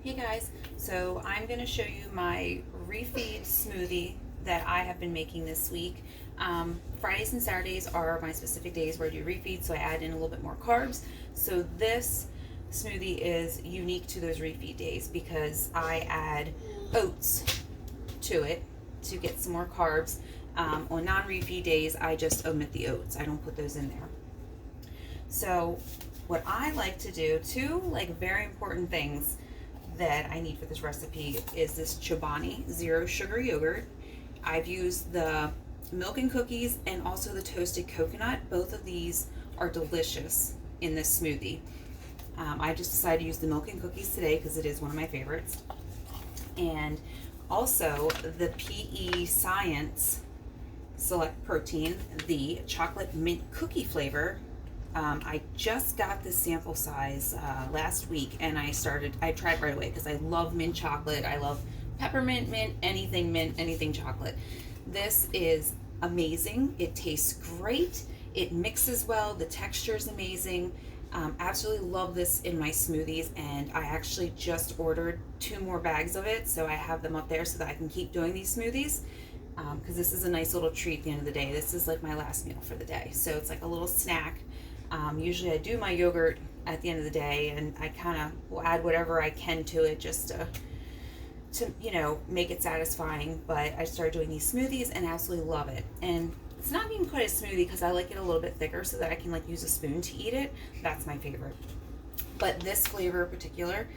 Hey guys, so I'm going to show you my refeed smoothie that I have been making this week. Fridays and Saturdays are my specific days where I do refeed, so I add in a little bit more carbs. So this smoothie is unique to those refeed days because I add oats to it to get some more carbs. On non-refeed days, I just omit the oats. I don't put those in there. So what I like to do, two very important things that I need for this recipe is this Chobani zero sugar yogurt. I've used the milk and cookies and also the toasted coconut. Both of these are delicious in this smoothie. I just decided to use the milk and cookies today because it is one of my favorites. And also the PEScience Select Protein, the chocolate mint cookie flavor. I just got this sample size last week, and I tried right away because I love mint chocolate. I love peppermint, mint, anything chocolate. This is amazing. It tastes great. It mixes well. The texture is amazing. Absolutely love this in my smoothies, and I actually just ordered 2 more bags of it, so I have them up there so that I can keep doing these smoothies. Because this is a nice little treat at the end of the day. This is like my last meal for the day, so it's like a little snack. Usually I do my yogurt at the end of the day, and I kind of will add whatever I can to it just to make it satisfying. But I started doing these smoothies and absolutely love it. And it's not even quite a smoothie because I like it a little bit thicker so that I can use a spoon to eat it. That's my favorite. But this flavor in particular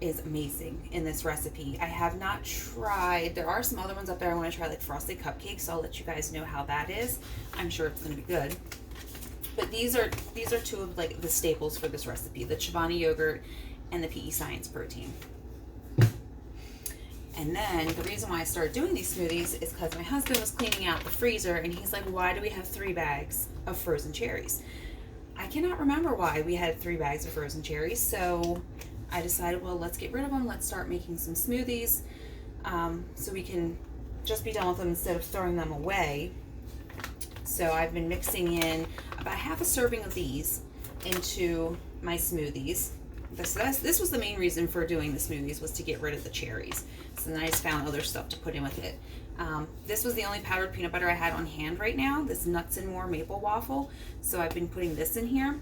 is amazing in this recipe. I have not tried, there are some other ones up there I want to try, like frosted cupcakes, so I'll let you guys know how that is. I'm sure it's going to be good. But these are 2 of the staples for this recipe, the Chobani yogurt and the PEScience protein. And then the reason why I started doing these smoothies is because my husband was cleaning out the freezer and he's like, why do we have 3 bags of frozen cherries? I cannot remember why we had 3 bags of frozen cherries, so I decided, well, let's get rid of them. Let's start making some smoothies so we can just be done with them instead of throwing them away. So I've been mixing in about half a serving of these into my smoothies. This was the main reason for doing the smoothies, was to get rid of the cherries. So then I just found other stuff to put in with it. This was the only powdered peanut butter I had on hand right now, this Nuts and More maple waffle. So I've been putting this in here.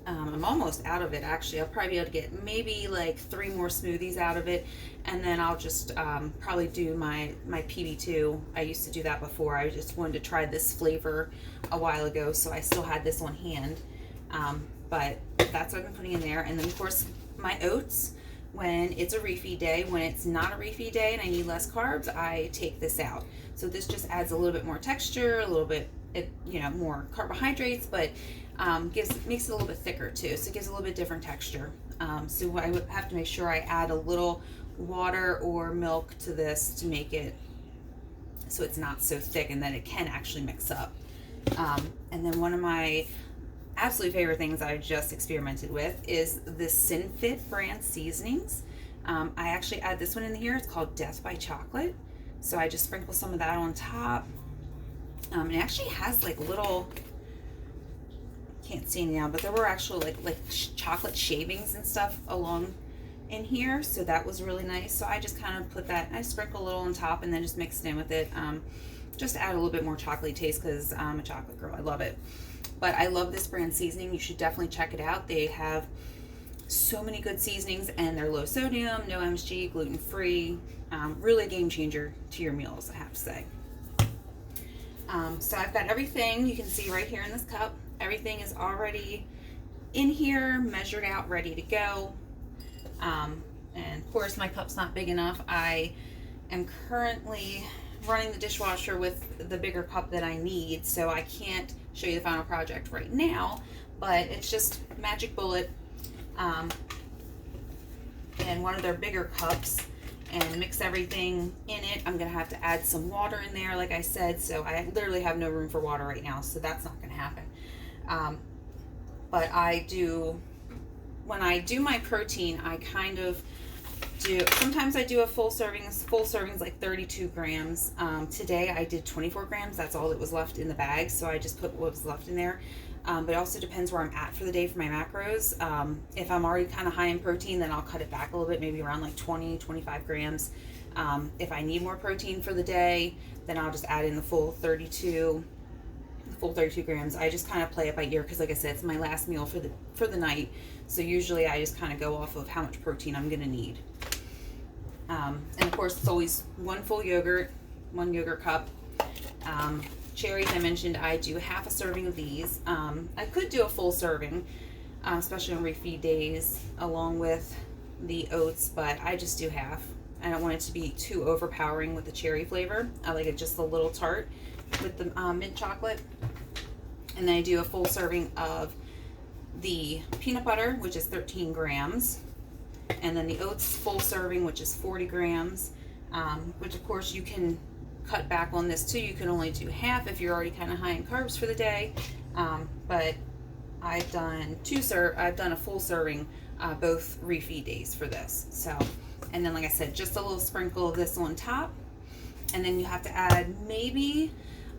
I'm almost out of it, actually. I'll probably be able to get maybe 3 more smoothies out of it, and then I'll just probably do my PB2. I used to do that before. I just wanted to try this flavor a while ago, so I still had this on hand. But that's what I've been putting in there. And then, of course, my oats. When it's a refeed day, when it's not a refeed day and I need less carbs, I take this out. So this just adds a little bit more texture, a little bit, more carbohydrates, but makes it a little bit thicker too, so it gives a little bit different texture. So I would have to make sure I add a little water or milk to this to make it so it's not so thick and that it can actually mix up. And then one of my absolute favorite things I've just experimented with is the Sinfit brand seasonings. I actually add this one in here. It's called Death by Chocolate. So I just sprinkle some of that on top. It actually has little, can't see now, but there were actually chocolate shavings and stuff along in here, so that was really nice. So I just kind of put that, I sprinkle a little on top and then just mix it in with it, just to add a little bit more chocolatey taste because I'm a chocolate girl. I love it. But I love this brand seasoning. You should definitely check it out. They have so many good seasonings, and they're low sodium, no MSG, gluten-free. Really a game changer to your meals, I have to say. So I've got everything you can see right here in this cup. Everything is already in here, measured out, ready to go. And of course my cup's not big enough. I am currently running the dishwasher with the bigger cup that I need, so I can't show you the final project right now, but it's just Magic Bullet and one of their bigger cups, and mix everything in it. I'm gonna have to add some water in there, like I said, so I literally have no room for water right now, so that's not gonna happen. But when I do my protein, I kind of sometimes I do a full servings like 32 grams. Today I did 24 grams. That's all that was left in the bag, so I just put what was left in there. but it also depends where I'm at for the day for my macros. If I'm already kind of high in protein, then I'll cut it back a little bit, maybe around like 20, 25 grams. If I need more protein for the day, then I'll just add in the full 32 grams. I just kind of play it by ear because, like I said, it's my last meal for the night. So usually I just kind of go off of how much protein I'm going to need. And of course, it's always one full yogurt, 1 yogurt cup. Cherries, I mentioned I do half a serving of these. I could do a full serving, especially on refeed days, along with the oats, but I just do half. I don't want it to be too overpowering with the cherry flavor. I like it just a little tart with the mint chocolate. And then I do a full serving of the peanut butter, which is 13 grams. And then the oats full serving, which is 40 grams, which of course you can cut back on this too. You can only do half if you're already kind of high in carbs for the day. But I've done I've done a full serving both refeed days for this. So, and then like I said, just a little sprinkle of this on top. And then you have to add maybe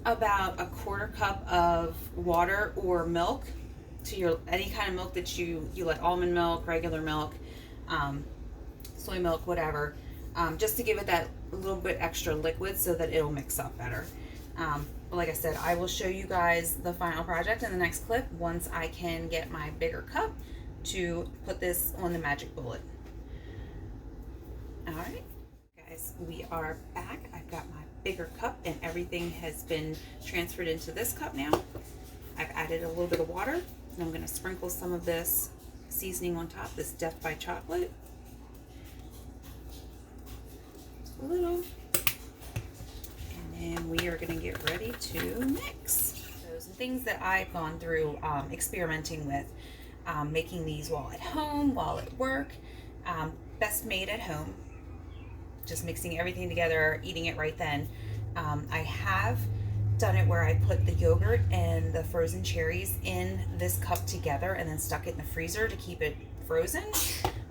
about a 1/4 cup of water or milk to your any kind of milk that you like, almond milk, regular milk, soy milk, whatever, just to give it that little bit extra liquid so that it'll mix up better. But like I said, I will show you guys the final project in the next clip once I can get my bigger cup to put this on the magic bullet. All right, guys, we are back. I've got my bigger cup and everything has been transferred into this cup now. I've added a little bit of water and I'm going to sprinkle some of this seasoning on top, this Death by Chocolate. Just a little. And then we are going to get ready to mix. Those things that I've gone through experimenting with, making these while at home, while at work. Best made at home. Just mixing everything together, eating it right then. I have done it where I put the yogurt and the frozen cherries in this cup together and then stuck it in the freezer to keep it frozen.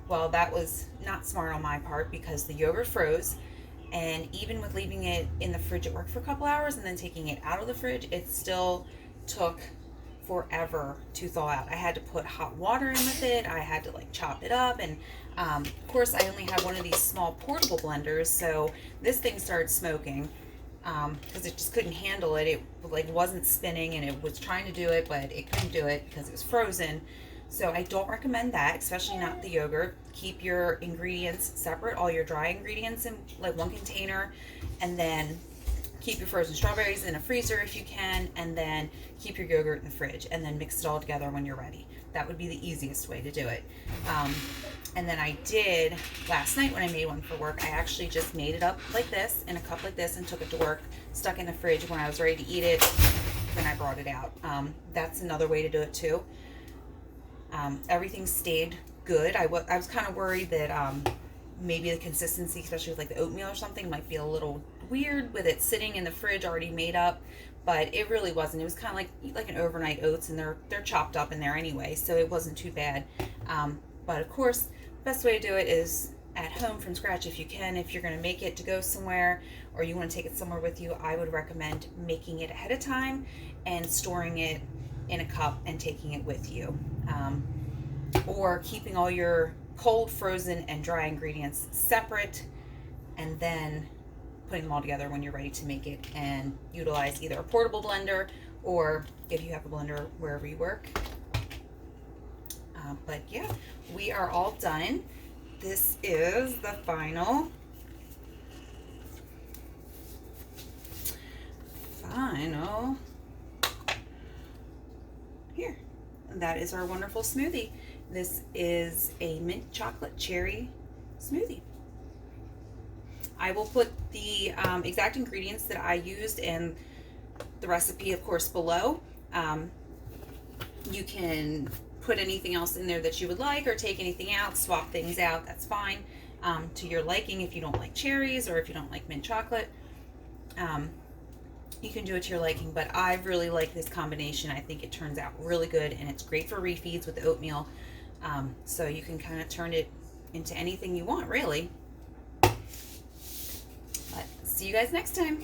Well, that was not smart on my part because the yogurt froze, and even with leaving it in the fridge at work for a couple hours and then taking it out of the fridge, it still took forever to thaw out. I had to put hot water in with it. I had to like chop it up, and of course I only have one of these small portable blenders, so this thing started smoking because it just couldn't handle it. It like wasn't spinning and it was trying to do it, but it couldn't do it because it was frozen. So I don't recommend that, especially not the yogurt. Keep your ingredients separate, all your dry ingredients in like one container, and then keep your frozen strawberries in a freezer if you can, and then keep your yogurt in the fridge, and then mix it all together when you're ready. That would be the easiest way to do it. And then I did last night when I made one for work, I actually just made it up like this in a cup like this and took it to work, stuck it in the fridge. When I was ready to eat it, then I brought it out. That's another way to do it too. Everything stayed good. I was kind of worried that maybe the consistency, especially with like the oatmeal or something, might be a little weird with it sitting in the fridge already made up, but it really wasn't. It was kind of like an overnight oats, and they're chopped up in there anyway, so it wasn't too bad. But of course, best way to do it is at home from scratch if you can. If you're going to make it to go somewhere or you want to take it somewhere with you, I would recommend making it ahead of time and storing it in a cup and taking it with you, or keeping all your cold, frozen, and dry ingredients separate, and then putting them all together when you're ready to make it, and utilize either a portable blender or if you have a blender wherever you work. But yeah, we are all done. This is the final here. That is our wonderful smoothie. This is a mint chocolate cherry smoothie. I will put the exact ingredients that I used and the recipe, of course, below. You can put anything else in there that you would like, or take anything out, swap things out, that's fine, to your liking. If you don't like cherries or if you don't like mint chocolate, you can do it to your liking, but I really like this combination. I think it turns out really good, and it's great for refeeds with the oatmeal, so you can kind of turn it into anything you want, really. But see you guys next time.